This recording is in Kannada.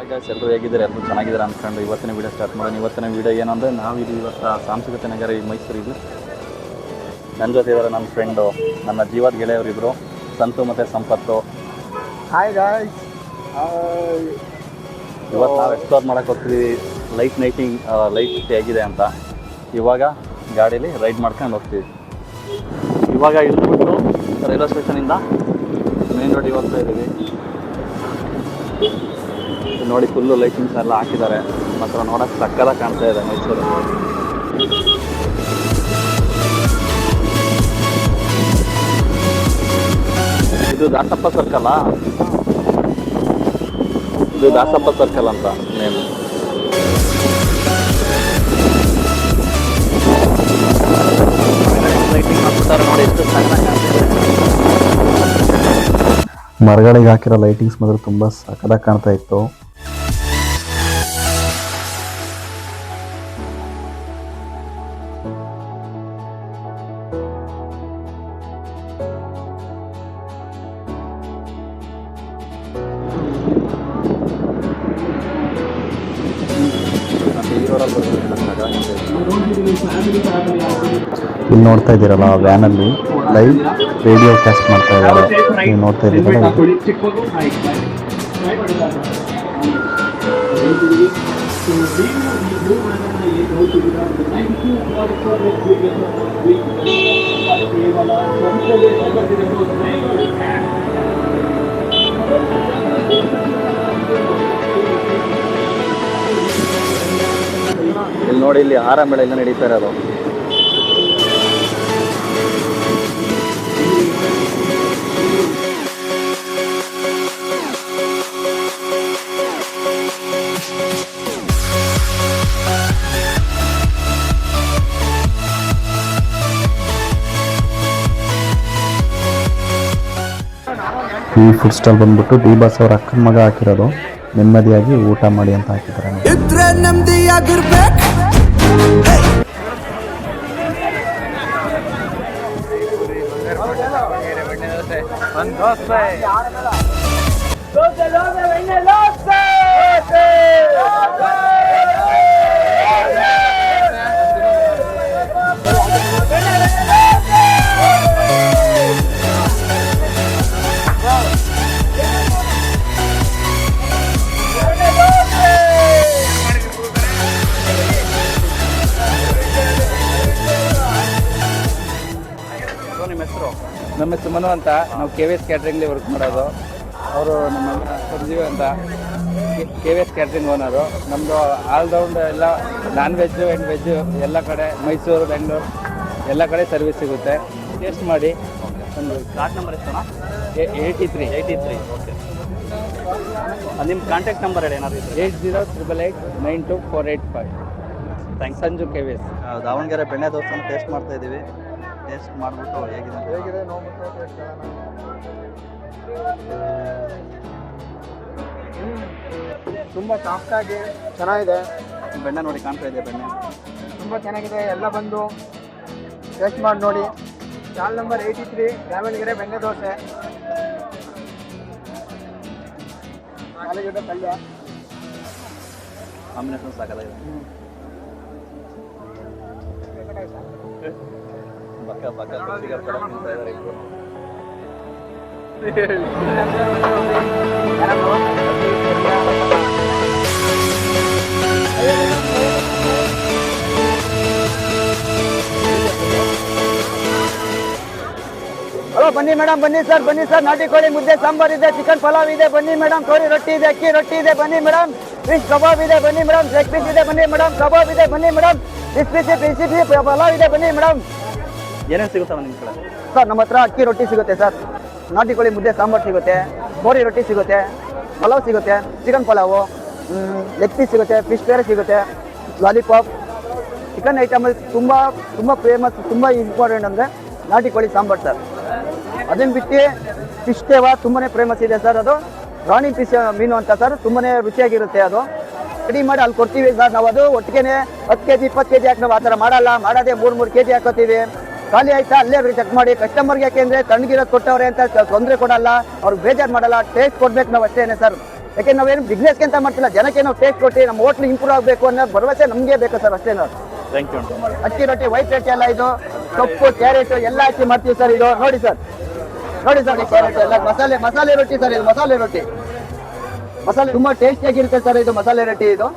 ಹಾಯ್ ಗಾಯ್ಸ್, ಎಲ್ಲರೂ ಹೇಗಿದ್ದಾರೆ? ಎಲ್ಲರೂ ಚೆನ್ನಾಗಿದ್ದಾರೆ ಅಂದ್ಕೊಂಡು ಇವತ್ತಿನ ವೀಡಿಯೋ ಸ್ಟಾರ್ಟ್ ಮಾಡೋಣ. ಇವತ್ತಿನ ವೀಡಿಯೋ ಏನಂದರೆ ನಾವಿದು ಇವತ್ತು ಸಾಂಸ್ಕೃತಿಕ ನಗರ ಈ ಮೈಸೂರಿದ್ದು. ನನ್ನ ಜೊತೆ ಇದ್ದಾರೆ ನನ್ನ ಫ್ರೆಂಡು, ನನ್ನ ಜೀವದ ಗೆಳೆಯವರಿಬ್ಬರು, ಸಂತು ಮತ್ತು ಸಂಪತ್ತು. Hi guys. ಇವತ್ತು ನಾವು ಎಕ್ಸ್ಪ್ಲೋರ್ ಮಾಡೋಕ್ಕೆ ಹೋಗ್ತಿದ್ದೀವಿ ಲೈಟ್ ಹೇಗಿದೆ ಅಂತ. ಇವಾಗ ಗಾಡೀಲಿ ರೈಡ್ ಮಾಡ್ಕೊಂಡು ಹೋಗ್ತೀವಿ. ಇವಾಗ ಇಳಿದ್ಬಿಟ್ಟು ರೈಲ್ವೆ ಸ್ಟೇಷನಿಂದ ಮೇನ್ ರೋಡಿಗೆ ಹೋಗ್ತಾ ಇದ್ದೀವಿ. ನೋಡಿ, ಫುಲ್ಲು ಲೈಟಿಂಗ್ಸ್ ಎಲ್ಲ ಹಾಕಿದ್ದಾರೆ. ಮಾತ್ರ ನೋಡೋಕ್ಕೆ ಸಕ್ಕತ್ತಾಗಿ ಕಾಣ್ತಾ ಇದೆ ಮೈಸೂರು. ಇದು ದಾಸಪ್ಪ ಸರ್ಕಲ್ಲ, ಇದು ದಾಸಪ್ಪ ಸರ್ಕಲ್ ಅಂತ ನೇಮ್. ಲೈಟಿಂಗ್ ಹಾಕ್ಬಿಟ್ಟಾರೆ ನೋಡಿ, ಎಷ್ಟು ಸಕ್ಕತ್ತಾಗಿ ಕಾಣ್ತಾ ಇದೆ. ಮರಗಳಿಗೆ ಹಾಕಿರೋ ಲೈಟಿಂಗ್ಸ್ ಮಾತ್ರ ತುಂಬ ಸಕ್ಕತ್ತಾಗಿ ಕಾಣ್ತಾ ಇತ್ತು. ಇಲ್ಲಿ ನೋಡ್ತಾ ಇದ್ದೀರಲ್ಲ, ವ್ಯಾನಲ್ಲಿ ಲೈವ್ ರೇಡಿಯೋ ಕ್ಯಾಸ್ಟ್ ಮಾಡ್ತಾ ಇದ್ದಾರೆ. ನೀವು ನೋಡ್ತಾ ಇದ್ದೀರಲ್ಲ, ಇಲ್ಲಿ ನೋಡಿ, ಇಲ್ಲಿ ಆರಾಮೇಳ ಎಲ್ಲ ನಡೀತಾ ಇರೋದು. ಈ ಫುಡ್ ಸ್ಟಾಲ್ ಬಂದ್ಬಿಟ್ಟು ಡಿ ಬಾಸ್ ಅವ್ರ ಅಕ್ಕನ ಮಗ ಹಾಕಿರೋದು. ನೆಮ್ಮದಿಯಾಗಿ ಊಟ ಮಾಡಿ ಅಂತ ಹಾಕಿದ್ದಾರೆ. ನಮ್ಮ ಹೆಸರು ಮನು ಅಂತ. ನಾವು KVS ಕ್ಯಾಟ್ರಿಂಗ್ಲಿ ವರ್ಕ್ ಮಾಡೋದು. ಅವರು ನಮ್ಮ ಸಂಜೀವ್ ಅಂತ, KVS ಕ್ಯಾಟ್ರಿಂಗ್ ಓನರು. ನಮ್ಮದು ಆಲ್ರೌಂಡ್ ಎಲ್ಲ ನಾನ್ ವೆಜ್ಜು ಆ್ಯಂಡ್ ವೆಜ್ಜು ಎಲ್ಲ ಕಡೆ, ಮೈಸೂರು, ಬೆಂಗಳೂರು ಎಲ್ಲ ಕಡೆ ಸರ್ವಿಸ್ ಸಿಗುತ್ತೆ. ಟೇಸ್ಟ್ ಮಾಡಿ. ಒಂದು ಕಾರ್ಡ್ ನಂಬರ್ ಎಷ್ಟಣ್ಣ? 83. ಓಕೆ. ನಿಮ್ಮ ಕಾಂಟ್ಯಾಕ್ಟ್ ನಂಬರ್ ಹೇಳಿ ಏನಾದ್ರು ಇದ್ದರೆ. 8088924485. ಥ್ಯಾಂಕ್ಸ್. ಸಂಜು KVS. ದಾವಣಗೆರೆ ಬೆಣ್ಣೆ ದೋಸೆನ ಟೇಸ್ಟ್ ಮಾಡ್ತಾ ಇದ್ದೀವಿ. ಟೇಸ್ಟ್ ಮಾಡಿಬಿಟ್ಟು ಹೇಗಿದೆ ನೋಡ್ಬಿಟ್ಟು ತುಂಬ ಸಾಫ್ಟಾಗಿ ಚೆನ್ನಾಗಿದೆ. ಬೆಣ್ಣೆ ನೋಡಿ ಕಾಣ್ತಾ ಇದೆ. ಬೆಣ್ಣೆ ತುಂಬ ಚೆನ್ನಾಗಿದೆ. ಎಲ್ಲ ಬಂದು ಟೇಸ್ಟ್ ಮಾಡಿ ನೋಡಿ. ಸ್ಟಾಲ್ ನಂಬರ್ 83, ದಾವಣಗೆರೆ ಬೆಣ್ಣೆ ದೋಸೆ. ಆಲೂಗಡ್ಡೆ ಪಲ್ಯ ಕಾಂಬಿನೇಷನ್ ಸಾಕಾಗಿದೆ. ಬಕ್ಕ ಹಲೋ, ಬನ್ನಿ ಮೇಡಮ್, ಬನ್ನಿ ಸರ್, ಬನ್ನಿ ಸರ್. ನಾಟಿ ಕೋಳಿ ಮುದ್ದೆ ಸಾಂಬಾರ್ ಇದೆ, ಚಿಕನ್ ಪಲಾವ್ ಇದೆ, ಬನ್ನಿ ಮೇಡಮ್. ಕೋಳಿ ರೊಟ್ಟಿ ಇದೆ, ಅಕ್ಕಿ ರೊಟ್ಟಿ ಇದೆ, ಬನ್ನಿ ಮೇಡಮ್. ಫಿಶ್ ಕಬಾಬ್ ಇದೆ, ಬನ್ನಿ ಮೇಡಮ್. ಲೆಗ್ ಪೀಸ್ ಇದೆ, ಬನ್ನಿ ಮೇಡಮ್. ಕಬಾಬ್ ಇದೆ, ಬನ್ನಿ ಮೇಡಮ್. ಬಿಸಿ ಪಲಾವ್ ಇದೆ, ಬನ್ನಿ ಮೇಡಮ್. ಏನೇನು ಸಿಗುತ್ತವ ನಿಮ್ಮ ಕಡೆ? ಸರ್, ನಮ್ಮ ಹತ್ರ ಅಕ್ಕಿ ರೊಟ್ಟಿ ಸಿಗುತ್ತೆ ಸರ್, ನಾಟಿ ಕೋಳಿ ಮುದ್ದೆ ಸಾಂಬಾರು ಸಿಗುತ್ತೆ, ಕೋಳಿ ರೊಟ್ಟಿ ಸಿಗುತ್ತೆ, ಪಲಾವ್ ಸಿಗುತ್ತೆ, ಚಿಕನ್ ಪಲಾವು, ಲೆಗ್ ಪೀಸ್ ಸಿಗುತ್ತೆ, ಫಿಶ್ ಬೇರೆ ಸಿಗುತ್ತೆ, ಲಾಲಿಪಾಪ್. ಚಿಕನ್ ಐಟಮಲ್ಲಿ ತುಂಬ ಫೇಮಸ್, ತುಂಬ ಇಂಪಾರ್ಟೆಂಟ್ ಅಂದರೆ ನಾಟಿ ಕೋಳಿ ಸಾಂಬಾರು ಸರ್. ಅದನ್ನು ಬಿಟ್ಟು ಫಿಶ್ ತೇವ ತುಂಬಾ ಫೇಮಸ್ ಇದೆ ಸರ್. ಅದು ರಾಣಿ ಫಿಶ್ ಮೀನು ಅಂತ ಸರ್, ತುಂಬಾ ರುಚಿಯಾಗಿರುತ್ತೆ. ಅದು ರೆಡಿ ಮಾಡಿ ಅಲ್ಲಿ ಕೊಡ್ತೀವಿ ಸರ್ ನಾವು. ಅದು ಒಟ್ಟಿಗೆ 10 kg 20 kg ಹಾಕಿ ನಾವು ಆ ಥರ ಮಾಡಲ್ಲ. ಮಾಡೋದೇ 3 kg ಹಾಕೋತೀವಿ. ಖಾಲಿ ಆಯ್ತಾ ಅಲ್ಲೇ ಚೆಕ್ ಮಾಡಿ. ಕಸ್ಟಮರ್ಗೆ ಯಾಕೆಂದರೆ ತಣ್ಣಗಿರೋದು ಕೊಟ್ಟವ್ರೆ ಅಂತ ತೊಂದರೆ ಕೊಡಲ್ಲ, ಅವ್ರಿಗೆ ಬೇಜಾರು ಮಾಡಲ್ಲ. ಟೇಸ್ಟ್ ಕೊಡ್ಬೇಕು ನಾವು ಅಷ್ಟೇನೆ ಸರ್. ಯಾಕೆ ನಾವೇನು ಬಿಸ್ನೆಸ್ಗೆ ಅಂತ ಮಾಡ್ತಿಲ್ಲ, ಜನಕ್ಕೆ ನಾವು ಟೇಸ್ಟ್ ಕೊಟ್ಟು ನಮ್ಮ ಹೋಟ್ಲ್ ಇಂಪ್ರೂವ್ ಆಗಬೇಕು ಅನ್ನೋ ಭರವಸೆ ನಮಗೆ ಬೇಕು ಸರ್, ಅಷ್ಟೇ ನಾವು. Thank you. ಅಕ್ಕಿ ರೊಟ್ಟಿ, ವೈಟ್ ರೊಟ್ಟಿ ಎಲ್ಲ ಇದು ಸೊಪ್ಪು, ಕ್ಯಾರೆಟ್ ಎಲ್ಲ ಹಾಕಿ ಮಾಡ್ತೀವಿ ಸರ್. ಇದು ನೋಡಿ ಸರ್, ನೋಡಿ ಸರ್, ಈ ಕ್ಯಾರೆಟ್ ಎಲ್ಲ ಮಸಾಲೆ ರೊಟ್ಟಿ ಸರ್. ಇದು ಮಸಾಲೆ ರೊಟ್ಟಿ, ಮಸಾಲೆ ತುಂಬಾ ಟೇಸ್ಟಿಯಾಗಿರುತ್ತೆ ಸರ್. ಇದು ಮಸಾಲೆ ರೊಟ್ಟಿ ಇದು.